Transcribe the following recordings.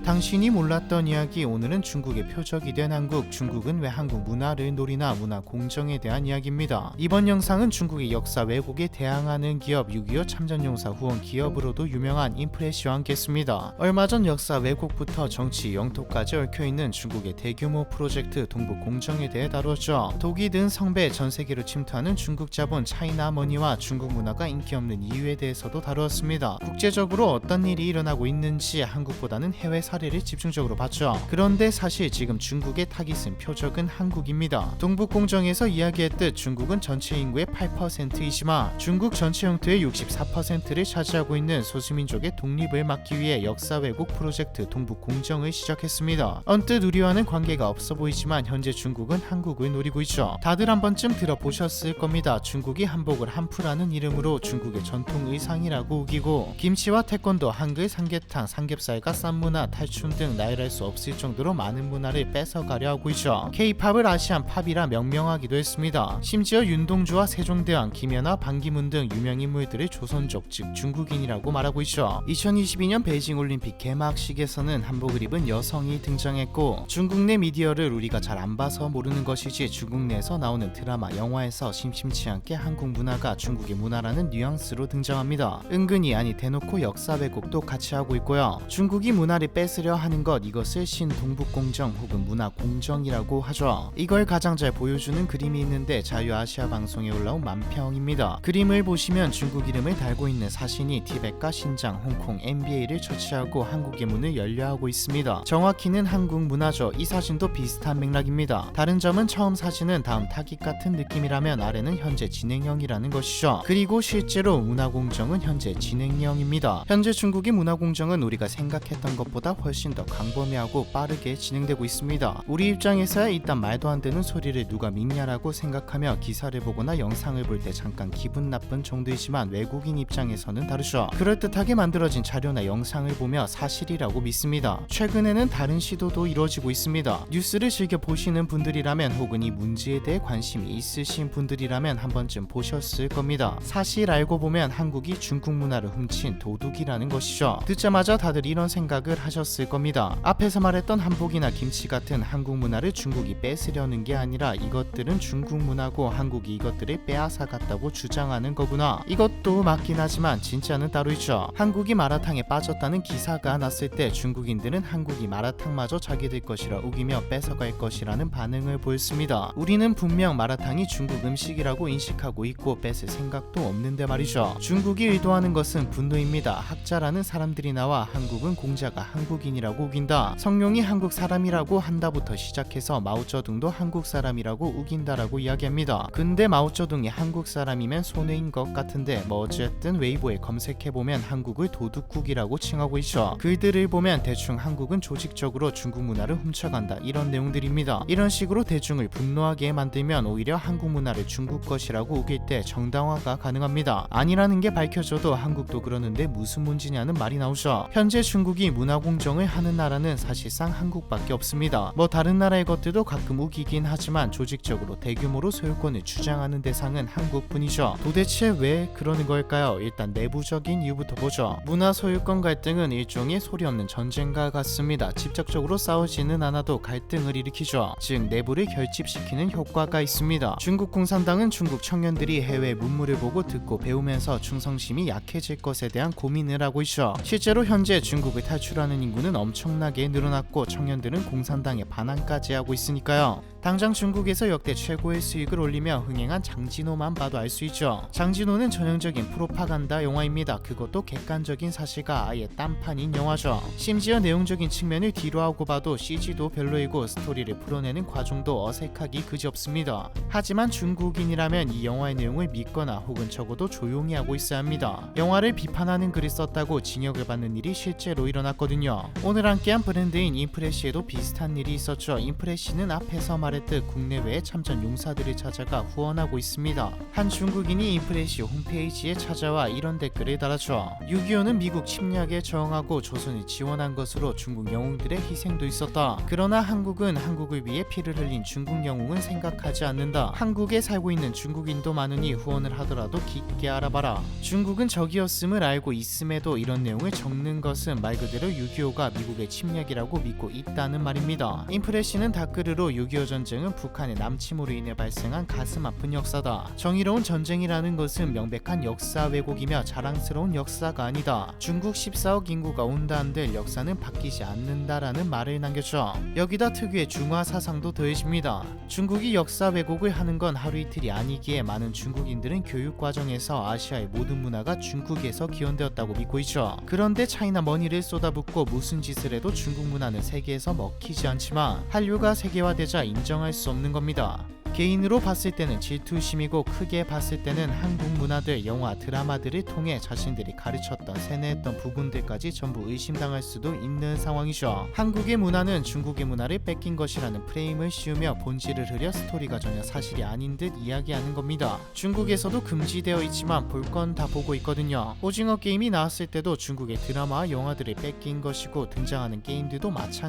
당신이 몰랐던 이야기. 오늘은 중국의 표적이 된 한국, 중국은 왜 한국 문화를 노리나, 문화 공정에 대한 이야기입니다. 이번 영상은 중국의 역사 왜곡에 대항하는 기업 6.25 참전용사 후원 기업으로도 유명한 인프레시와 함께했습니다. 얼마 전 역사 왜곡부터 정치, 영토까지 얽혀있는 중국의 대규모 프로젝트 동북공정에 대해 다뤘죠. 독이 든 성배, 전 세계로 침투하는 중국 자본 차이나머니와 중국 문화가 인기 없는 이유에 대해서도 다루었습니다. 국제적으로 어떤 일이 일어나고 있는지 한국보다는 해외 사례를 집중적으로 봤죠. 그런데 사실 지금 중국의 타깃 쓴 표적은 한국입니다. 동북공정에서 이야기했듯 중국은 전체 인구의 8%이지만 중국 전체 영토의 64%를 차지하고 있는 소수민족의 독립을 막기 위해 역사 왜곡 프로젝트 동북공정을 시작했습니다. 언뜻 우리와는 관계가 없어 보이지만 현재 중국은 한국을 노리고 있죠. 다들 한 번쯤 들어보셨을 겁니다. 중국이 한복을 한푸라는 이름으로 중국의 전통 의상이라고 우기고, 김치와 태권도, 한글, 삼계탕, 삼겹살과 쌈문화, 탈춤 등 나열할 수 없을 정도로 많은 문화를 뺏어가려 하고 있죠. K-팝을 아시안 팝이라 명명하기도 했습니다. 심지어 윤동주와 세종대왕, 김연아, 반기문 등 유명 인물들을 조선족 즉 중국인이라고 말하고 있죠. 2022년 베이징 올림픽 개막식에서는 한복을 입은 여성이 등장했고, 중국 내 미디어를 우리가 잘 안 봐서 모르는 것이지 중국 내에서 나오는 드라마, 영화에서 심심치 않게 한국 문화가 중국의 문화라는 뉘앙스로 등장합니다. 은근히, 아니 대놓고 역사 왜곡도 같이 하고 있고요. 중국이 문화를 뺏으려 하는 것, 이것을 신동북공정 혹은 문화공정이라고 하죠. 이걸 가장 잘 보여주는 그림이 있는데 자유아시아 방송에 올라온 만평입니다. 그림을 보시면 중국 이름을 달고 있는 사신이 티벳과 신장, 홍콩, NBA를 처치하고 한국의 문을 열려하고 있습니다. 정확히는 한국 문화죠. 이 사진도 비슷한 맥락입니다. 다른 점은 처음 사진은 다음 타깃 같은 느낌이라면 아래는 현재 진행형이라는 것이죠. 그리고 실제로 문화공정은 현재 진행형입니다. 현재 중국의 문화공정은 우리가 생각했던 것보다 훨씬 더 광범위하고 빠르게 진행되고 있습니다. 우리 입장에서야 이딴 말도 안 되는 소리를 누가 믿냐라고 생각하며 기사를 보거나 영상을 볼 때 잠깐 기분 나쁜 정도이지만, 외국인 입장에서는 다르죠. 그럴듯하게 만들어진 자료나 영상을 보며 사실이라고 믿습니다. 최근에는 다른 시도도 이루어지고 있습니다. 뉴스를 즐겨 보시는 분들이라면 혹은 이 문제에 대해 관심이 있으신 분들이라면 한 번쯤 보셨을 겁니다. 사실 알고 보면 한국이 중국 문화를 훔친 도둑이라는 것이죠. 듣자마자 다들 이런 생각을 하셨을 겁니다. 앞에서 말했던 한복이나 김치 같은 한국 문화를 중국이 뺏으려는 게 아니라 이것들은 중국 문화고 한국이 이것들을 빼앗아 갔다고 주장하는 거구나. 이것도 맞긴 하지만 진짜는 따로 있죠. 한국이 마라탕에 빠졌다는 기사가 났을 때 중국인들은 한국이 마라탕마저 자기들 것이라 우기며 뺏어갈 것이라는 반응을 보였습니다. 우리는 분명 마라탕이 중국 음식이라고 인식하고 있고 뺏을 생각도 없는데 말이죠. 중국이 의도하는 것은 분노입니다. 학자라는 사람들이 나와 한국은 공자가 한국인이라고 우긴다, 성룡이 한국 사람이라고 한다부터 시작해서 마오쩌둥도 한국 사람이라고 우긴다라고 이야기합니다. 근데 마오쩌둥이 한국 사람이면 손해인 것 같은데 뭐 어쨌든 웨이보에 검색해보면 한국을 도둑국이라고 칭하고 있죠. 글들을 보면 대충 한국은 조직적으로 중국 문화를 훔쳐간다 이런 내용들입니다. 이런 식으로 대중을 분노하게 만들면 오히려 한국 문화를 중국 것이라고 우길 때 정당화가 가능합니다. 아니라는 게 밝혀져도 한국도 그러는데 무슨 문제냐는 말이 나오죠. 현재 중국이 문화공정을 하는 나라는 사실상 한국밖에 없습니다. 뭐 다른 나라의 것들도 가끔 우기긴 하지만 조직적으로 대규모로 소유권을 주장하는 대상은 한국뿐이죠. 도대체 왜 그러는 걸까요? 일단 내부적인 이유부터 보죠. 문화 소유권 갈등은 일종의 소리 없는 전쟁과 같습니다. 직접적으로 싸우지는 않아도 갈등을 일으키죠. 즉 내부를 결집시키는 효과가 있습니다. 중국 공산당은 중국 청년들이 해외 문물을 보고 듣고 배우면서 충성심이 약해질 것에 대한 고민을 하고 있죠. 실제로 현재 중국을 탈출하는 인구는 엄청나게 늘어났고 청년들은 공산당에 반항까지 하고 있으니까요. 당장 중국에서 역대 최고의 수익을 올리며 흥행한 장진호만 봐도 알 수 있죠. 장진호는 전형적인 프로파간다 영화입니다. 그것도 객관적인 사실과 아예 딴판인 영화죠. 심지어 내용적인 측면을 뒤로하고 봐도 CG도 별로이고 스토리를 풀어내는 과정도 어색하기 그지없습니다. 하지만 중국인이라면 이 영화의 내용을 믿거나 혹은 적어도 조용히 하고 있어야 합니다. 영화를 비판하는 글을 썼다고 징역을 받는 일이 실제로 일어났거든요. 이야기죠. 오늘 함께한 브랜드인 인프레시에도 비슷한 일이 있었죠. 인프레시는 앞에서 말했듯 국내외의 참전 용사들을 찾아가 후원하고 있습니다. 한 중국인이 인프레시 홈페이지에 찾아와 이런 댓글을 달았죠. 6.25는 미국 침략에 저항하고 조선을 지원한 것으로 중국 영웅들의 희생도 있었다. 그러나 한국은 한국을 위해 피를 흘린 중국 영웅은 생각하지 않는다. 한국에 살고 있는 중국인도 많으니 후원을 하더라도 깊게 알아봐라. 중국은 적이었음을 알고 있음에도 이런 내용을 적는 것은 말 그대로 6.25가 미국의 침략이라고 믿고 있다는 말입니다. 인프레시는 댓글으로 6.25 전쟁은 북한의 남침으로 인해 발생한 가슴 아픈 역사다. 정의로운 전쟁이라는 것은 명백한 역사 왜곡이며 자랑스러운 역사가 아니다. 중국 14억 인구가 온다 한들 역사는 바뀌지 않는다라는 말을 남겼죠. 여기다 특유의 중화 사상도 더해집니다. 중국이 역사 왜곡을 하는 건 하루 이틀이 아니기에 많은 중국인들은 교육 과정에서 아시아의 모든 문화가 중국에서 기원되었다고 믿고 있죠. 그런데 차이나 머니를 쏟아붓고 무슨 짓을 해도 중국 문화는 세계에서 먹히지 않지만 한류가 세계화되자 인정할 수 없는 겁니다. 개인으로 봤을 때는 질투심이고 크게 봤을 때는 한국 문화들, 영화, 드라마들을 통해 자신들이 가르쳤던 세뇌했던 부분들까지 전부 의심당할 수도 있는 상황이죠. 한국의 문화는 중국의 문화를 뺏긴 것이라는 프레임을 씌우며 본질을 흐려 스토리가 전혀 사실이 아닌 듯 이야기하는 겁니다. 중국에서도 금지되어 있지만 볼 건 다 보고 있거든요. 오징어 게임이 나왔을 때도 중국의 드라마와 영화들을 뺏긴 것이고 등장하는 게임들도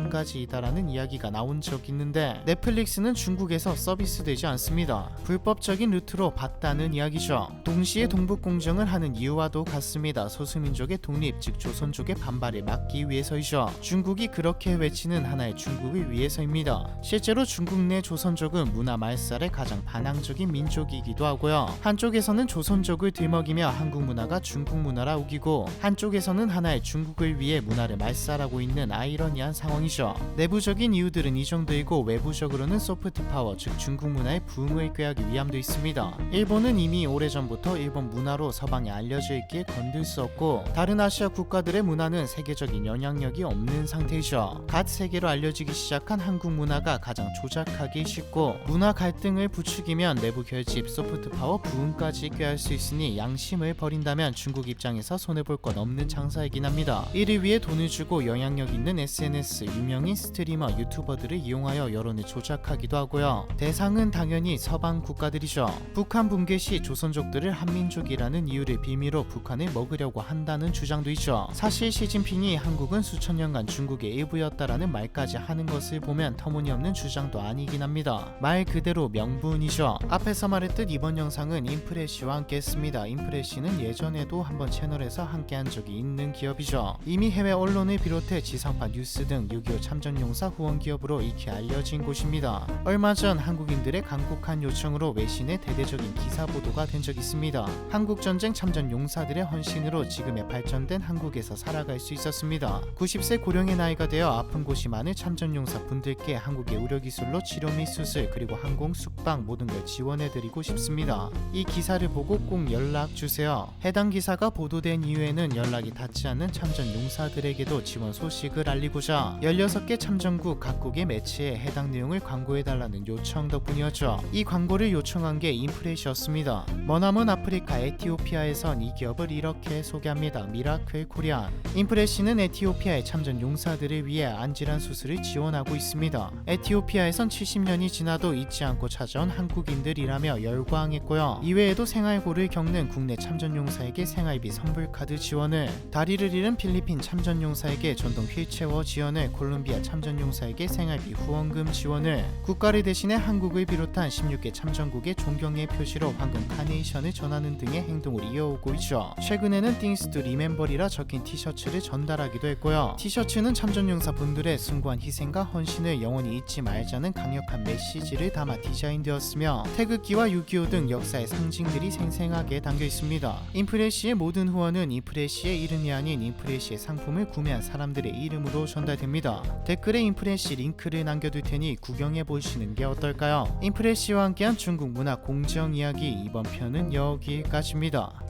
마찬가지이다라는 이야기가 나온 적 있는데 넷플릭스는 중국에서 서비스되지 않습니다. 불법적인 루트로 봤다는 이야기죠. 동시에 동북공정을 하는 이유와도 같습니다. 소수민족의 독립, 즉 조선족의 반발을 막기 위해서이죠. 중국이 그렇게 외치는 하나의 중국을 위해서입니다. 실제로 중국 내 조선족은 문화 말살에 가장 반항적인 민족이기도 하고요. 한쪽에서는 조선족을 들먹이며 한국 문화가 중국 문화라 우기고 한쪽에서는 하나의 중국을 위해 문화를 말살하고 있는 아이러니한 상황이죠. 내부적인 이유들은 이 정도이고 외부적으로는 소프트 파워, 즉 중국 문화의 부흥을 꾀하기 위함도 있습니다. 일본은 이미 오래전부터 일본 문화로 서방에 알려져 있기에 건들 수 없고 다른 아시아 국가들의 문화는 세계적인 영향력이 없는 상태이죠. 갓 세계로 알려지기 시작한 한국 문화가 가장 조작하기 쉽고 문화 갈등을 부추기면 내부 결집, 소프트 파워 부흥까지 꾀할 수 있으니 양심을 버린다면 중국 입장에서 손해볼 건 없는 장사이긴 합니다. 이를 위해 돈을 주고 영향력 있는 SNS, 유명인 스트리머, 유튜버들을 이용하여 여론을 조작하기도 하고요. 대상은 당연히 서방 국가들이죠. 북한 붕괴 시 조선족들을 한민족이라는 이유를 빌미로 북한을 먹으려고 한다는 주장도 있죠. 사실 시진핑이 한국은 수천 년간 중국의 일부였다라는 말까지 하는 것을 보면 터무니없는 주장도 아니긴 합니다. 말 그대로 명분이죠. 앞에서 말했듯 이번 영상은 인프레시와 함께 했습니다. 인프레시는 예전에도 한번 채널에서 함께한 적이 있는 기업이죠. 이미 해외 언론을 비롯해 지상파 뉴스 등 6.25 참전용사 후원 기업으로 익히 알려진 곳입니다. 얼마 전 한국인들의 간곡한 요청으로 외신에 대대적인 기사 보도가 된 적이 있습니다. 한국전쟁 참전 용사들의 헌신으로 지금의 발전된 한국에서 살아갈 수 있었습니다. 90세 고령의 나이가 되어 아픈 곳이 많은 참전 용사 분들께 한국의 의료기술로 치료 및 수술 그리고 항공, 숙박 모든 걸 지원해드리고 싶습니다. 이 기사를 보고 꼭 연락주세요. 해당 기사가 보도된 이후에는 연락이 닿지 않는 참전 용사들에게도 지원 소식을 알리고자 16개 참전국 각국의 매체에 해당 내용을 광고해달라는 요청 덕분이었죠. 이 광고를 요청한 게 인프레시였습니다. 머나먼 아프리카 에티오피아에선 이 기업을 이렇게 소개합니다. 미라클 코리안. 인프레시는 에티오피아의 참전 용사들을 위해 안질환 수술을 지원하고 있습니다. 에티오피아에선 70년이 지나도 잊지 않고 찾아온 한국인들이라며 열광했고요. 이외에도 생활고를 겪는 국내 참전 용사에게 생활비 선불 카드 지원을, 다리를 잃은 필리핀 참전 용사에게 전동 휠체어 지원을, 콜롬비아 참전 용사에게 생활비 후원금 지원을, 국가를 대신해 한국을 비롯한 16개 참전국의 존경의 표시로 황금 카네이션을 전하는 등의 행동을 이어오고 있죠. 최근에는 Things to Remember이라 적힌 티셔츠를 전달하기도 했고요. 티셔츠는 참전용사 분들의 숭고한 희생과 헌신을 영원히 잊지 말자는 강력한 메시지를 담아 디자인되었으며 태극기와 6.25 등 역사의 상징들이 생생하게 담겨 있습니다. 인프레시의 모든 후원은 인프레시의 이름이 아닌 인프레시의 상품을 구매한 사람들의 이름으로 전달됩니다. 댓글에 인프레시 링크를 남겨둘 테니 구경해 보시는 게 어떨까요? 인프레시와 함께한 중국 문화 공정 이야기 이번 편은 여기까지입니다.